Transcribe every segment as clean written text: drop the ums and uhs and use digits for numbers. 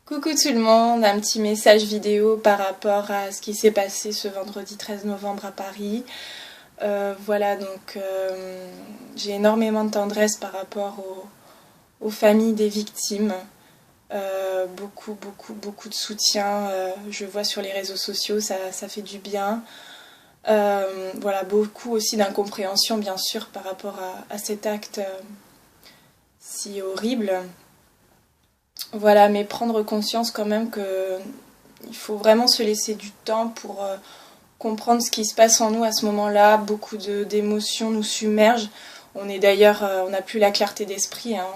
Coucou tout le monde, un petit message vidéo par rapport à ce qui s'est passé ce vendredi 13 novembre à Paris. Voilà, donc j'ai énormément de tendresse par rapport aux familles des victimes. Beaucoup de soutien, je vois sur les réseaux sociaux, ça fait du bien. Voilà, beaucoup aussi d'incompréhension bien sûr par rapport à cet acte si horrible. Voilà, mais prendre conscience quand même que il faut vraiment se laisser du temps pour comprendre ce qui se passe en nous à ce moment-là. Beaucoup d'émotions nous submergent. On est d'ailleurs, on n'a plus la clarté d'esprit, hein,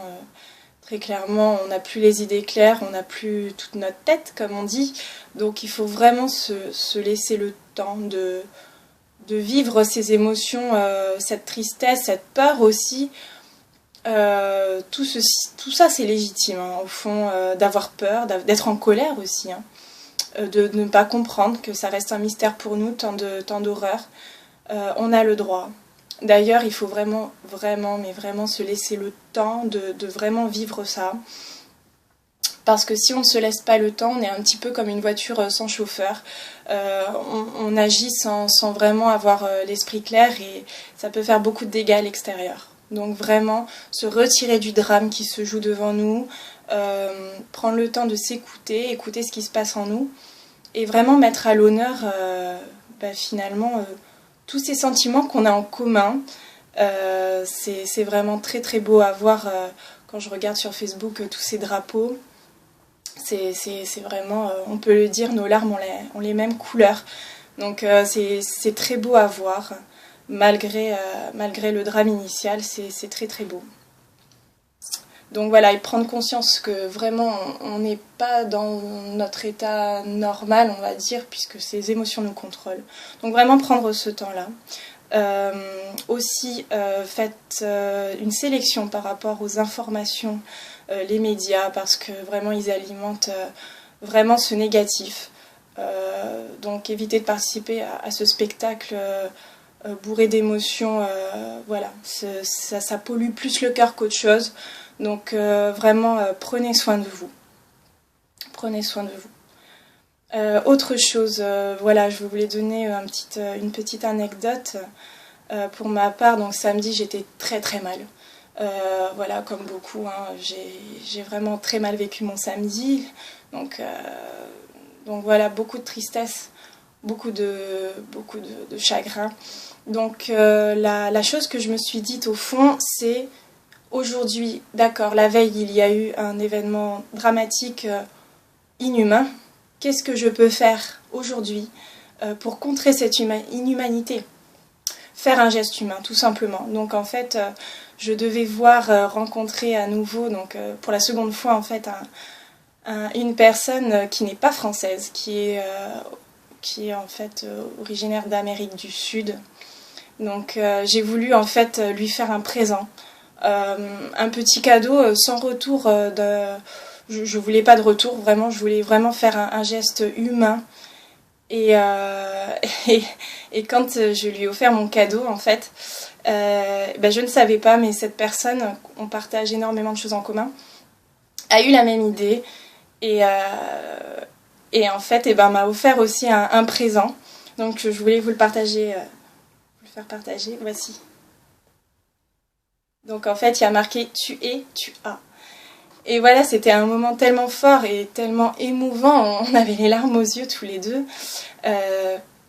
très clairement, on n'a plus les idées claires, on n'a plus toute notre tête, comme on dit. Donc il faut vraiment se laisser le temps de vivre ces émotions, cette tristesse, cette peur aussi. Tout ça c'est légitime, hein, au fond, d'avoir peur, d'être en colère aussi, hein, de ne pas comprendre que ça reste un mystère pour nous, tant d'horreur. On a le droit. D'ailleurs, il faut mais vraiment se laisser le temps de vraiment vivre ça. Parce que si on ne se laisse pas le temps, on est un petit peu comme une voiture sans chauffeur. On agit sans vraiment avoir l'esprit clair et ça peut faire beaucoup de dégâts à l'extérieur. Donc vraiment, se retirer du drame qui se joue devant nous, prendre le temps de s'écouter, écouter ce qui se passe en nous, et vraiment mettre à l'honneur, finalement, tous ces sentiments qu'on a en commun. C'est vraiment très très beau à voir quand je regarde sur Facebook tous ces drapeaux. C'est vraiment, on peut le dire, nos larmes ont les mêmes couleurs. Donc c'est très beau à voir. Malgré le drame initial, c'est très très beau. Donc voilà, et prendre conscience que vraiment on n'est pas dans notre état normal, on va dire, puisque ces émotions nous contrôlent. Donc vraiment prendre ce temps-là. Aussi, faites une sélection par rapport aux informations, les médias, parce que vraiment ils alimentent vraiment ce négatif. Donc évitez de participer à ce spectacle bourré d'émotions, voilà, ça pollue plus le cœur qu'autre chose. Donc vraiment, prenez soin de vous. Prenez soin de vous. Autre chose, voilà, je voulais donner une petite anecdote. Pour ma part, donc samedi, j'étais très très mal. Voilà, comme beaucoup, hein, j'ai vraiment très mal vécu mon samedi. Donc voilà, beaucoup de tristesse, beaucoup de chagrin. Donc la chose que je me suis dite au fond, c'est aujourd'hui, d'accord, la veille il y a eu un événement dramatique, inhumain. Qu'est-ce que je peux faire aujourd'hui pour contrer cette inhumanité ? Faire un geste humain, tout simplement. Donc en fait, je devais rencontrer à nouveau, donc pour la seconde fois en fait, une personne qui n'est pas française, qui est en fait originaire d'Amérique du Sud. Donc j'ai voulu en fait lui faire un présent, un petit cadeau sans retour. Je voulais pas de retour, vraiment, je voulais vraiment faire un geste humain. Et quand je lui ai offert mon cadeau, en fait, je ne savais pas, mais cette personne, on partage énormément de choses en commun, a eu la même idée et en fait, m'a offert aussi un présent. Donc je voulais vous le partager, vous le faire partager. Voici. Donc en fait, il y a marqué "Tu es, tu as". Et voilà, c'était un moment tellement fort et tellement émouvant, on avait les larmes aux yeux tous les deux,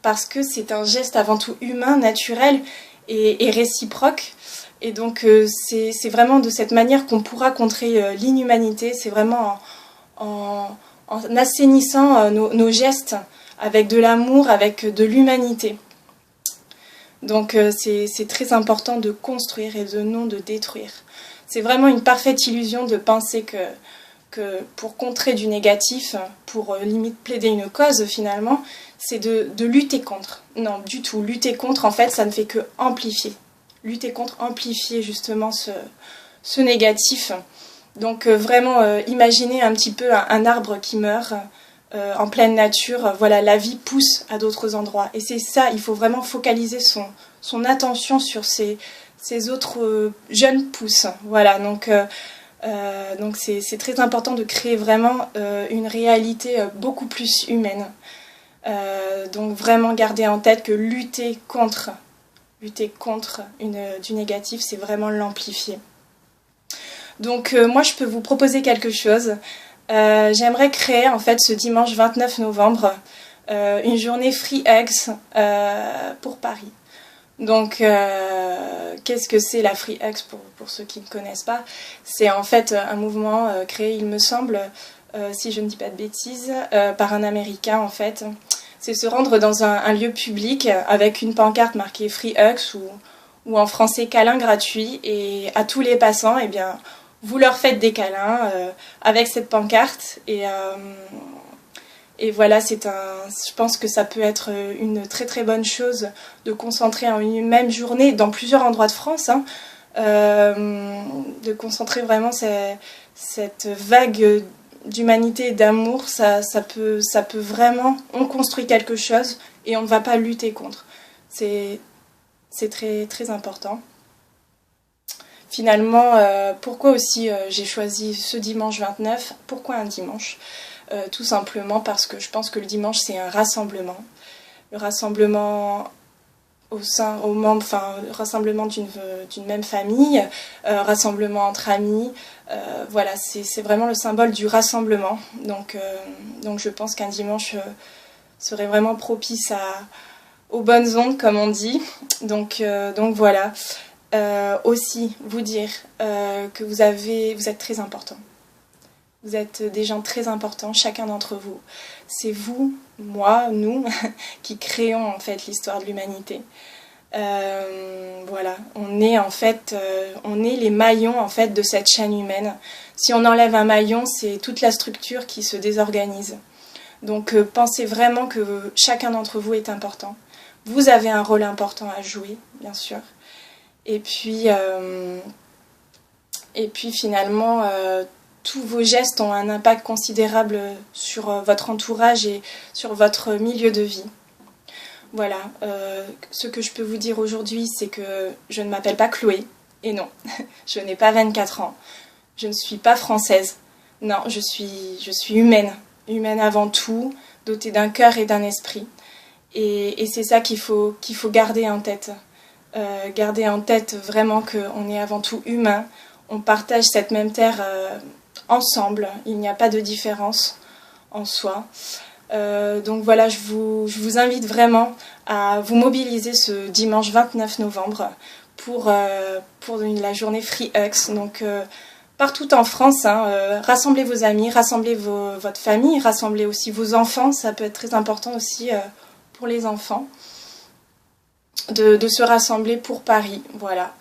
parce que c'est un geste avant tout humain, naturel et réciproque. Et donc c'est vraiment de cette manière qu'on pourra contrer l'inhumanité, c'est vraiment en assainissant nos gestes avec de l'amour, avec de l'humanité. Donc c'est très important de construire et de non de détruire. C'est vraiment une parfaite illusion de penser que pour contrer du négatif, pour limite plaider une cause finalement, c'est de lutter contre. Non, du tout. Lutter contre, en fait, ça ne fait que amplifier. Lutter contre, amplifier justement ce négatif. Donc vraiment, imaginez un petit peu un arbre qui meurt en pleine nature. Voilà, la vie pousse à d'autres endroits. Et c'est ça, il faut vraiment focaliser son attention sur ces autres jeunes pousses. Voilà, donc Donc c'est très important de créer vraiment une réalité beaucoup plus humaine. Donc vraiment garder en tête que lutter contre du négatif, c'est vraiment l'amplifier. Donc moi je peux vous proposer quelque chose. J'aimerais créer en fait ce dimanche 29 novembre une journée Free Hugs pour Paris. Donc qu'est-ce que c'est la Free Hugs pour ceux qui ne connaissent pas? C'est en fait un mouvement créé, il me semble, si je ne dis pas de bêtises, par un Américain en fait. C'est se rendre dans un lieu public avec une pancarte marquée Free Hugs ou en français câlin gratuit, et à tous les passants, eh bien, vous leur faites des câlins avec cette pancarte, et voilà, je pense que ça peut être une très très bonne chose de concentrer en une même journée dans plusieurs endroits de France, hein, de concentrer vraiment cette vague d'humanité et d'amour. Ça peut vraiment, on construit quelque chose et on ne va pas lutter contre. C'est très très important. Finalement, pourquoi aussi j'ai choisi ce dimanche 29? Pourquoi un dimanche? Tout simplement parce que je pense que le dimanche c'est un rassemblement. Le rassemblement aux membres, enfin rassemblement d'une même famille, rassemblement entre amis. Voilà, c'est vraiment le symbole du rassemblement. Donc je pense qu'un dimanche serait vraiment propice aux bonnes ondes, comme on dit. Donc voilà. Aussi vous dire que vous êtes très important. Vous êtes des gens très importants, chacun d'entre vous. C'est vous, moi, nous, qui créons en fait l'histoire de l'humanité. Voilà, on est les maillons en fait de cette chaîne humaine. Si on enlève un maillon, c'est toute la structure qui se désorganise. Donc pensez vraiment que chacun d'entre vous est important. Vous avez un rôle important à jouer, bien sûr. Et puis finalement, tous vos gestes ont un impact considérable sur votre entourage et sur votre milieu de vie. Voilà, ce que je peux vous dire aujourd'hui, c'est que je ne m'appelle pas Chloé, et non, je n'ai pas 24 ans, je ne suis pas française, non, je suis humaine, humaine avant tout, dotée d'un cœur et d'un esprit, et c'est ça qu'il faut garder en tête. Garder en tête vraiment qu'on est avant tout humain, on partage cette même terre ensemble, il n'y a pas de différence en soi. Donc voilà, je vous invite vraiment à vous mobiliser ce dimanche 29 novembre pour la journée Free Hugs. Donc partout en France, hein, rassemblez vos amis, rassemblez votre famille, rassemblez aussi vos enfants, ça peut être très important aussi pour les enfants. De se rassembler pour Paris, voilà.